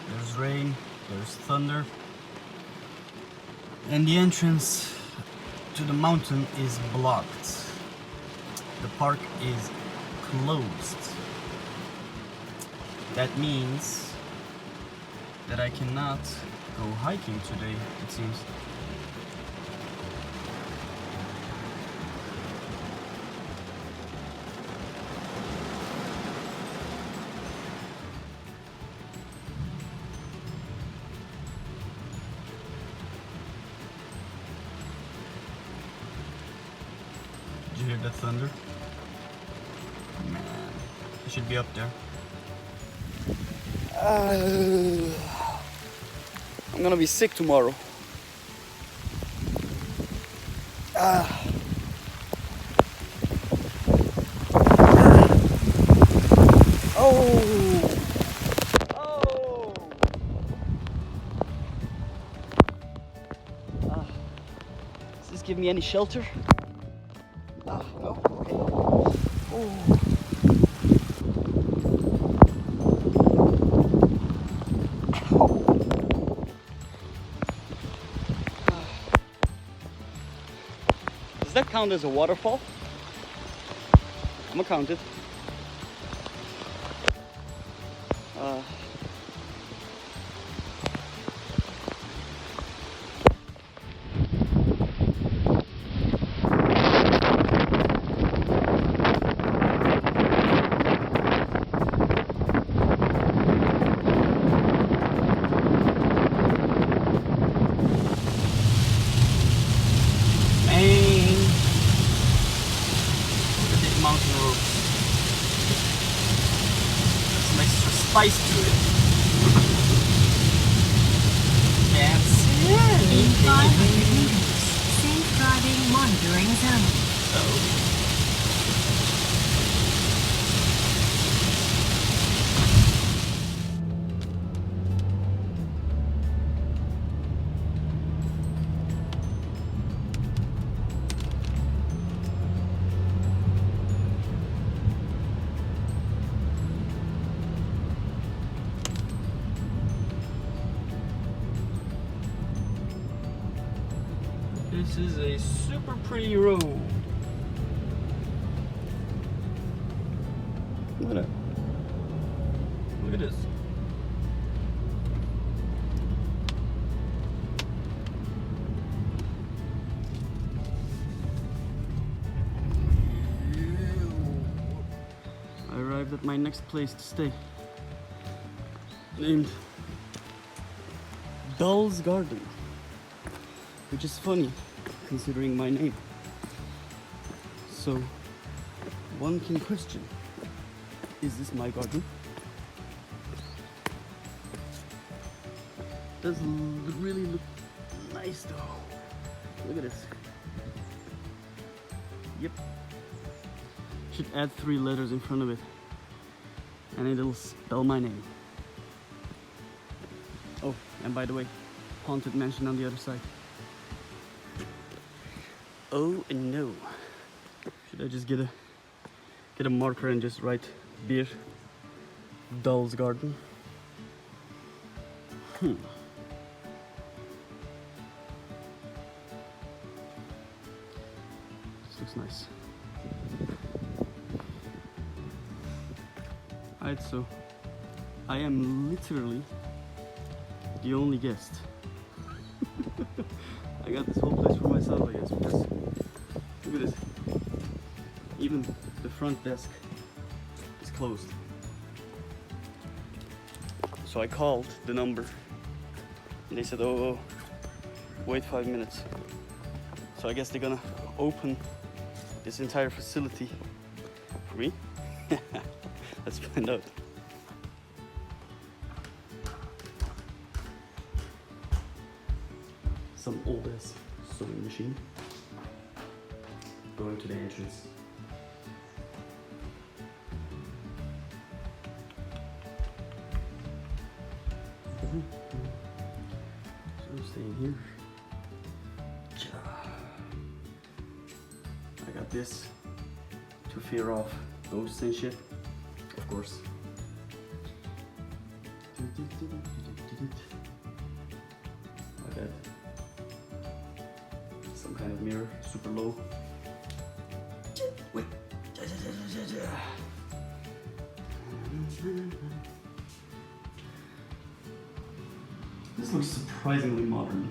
There's rain, there's thunder, and the entrance to the mountain is blocked. The park is closed. That means that I cannot go hiking today, it seems. Did you hear that thunder? Man, I should be up there. I'm gonna be sick tomorrow. Oh! Does this give me any shelter? No? Okay. Oh. Does that count as a waterfall? I'm gonna count it. Mountain road. There's some extra spice to it. That's it. In 500 meters, safe driving monitoring zone. So. This is a super pretty road. Look at it. Look at this. I arrived at my next place to stay. Named Doll's Garden. Which is funny, considering my name. So, one can question, is this my garden? Does really look nice though. Look at this. Yep. Should add 3 letters in front of it. And it'll spell my name. Oh, and by the way, haunted mansion on the other side. Oh no. Should I just get a marker and just write beer Doll's Garden? This looks nice. Alright, so I am literally the only guest. I got this whole place for myself, I guess, because look at this. Even the front desk is closed. So I called the number and they said, oh, wait 5 minutes. So I guess they're gonna open this entire facility for me. Let's find out. Some old ass sewing machine. Going to the entrance. So I'm staying here. I got this to fear off ghosts and shit, of course. it. Like that. Some kind of mirror, super low. Wait. This looks surprisingly modern.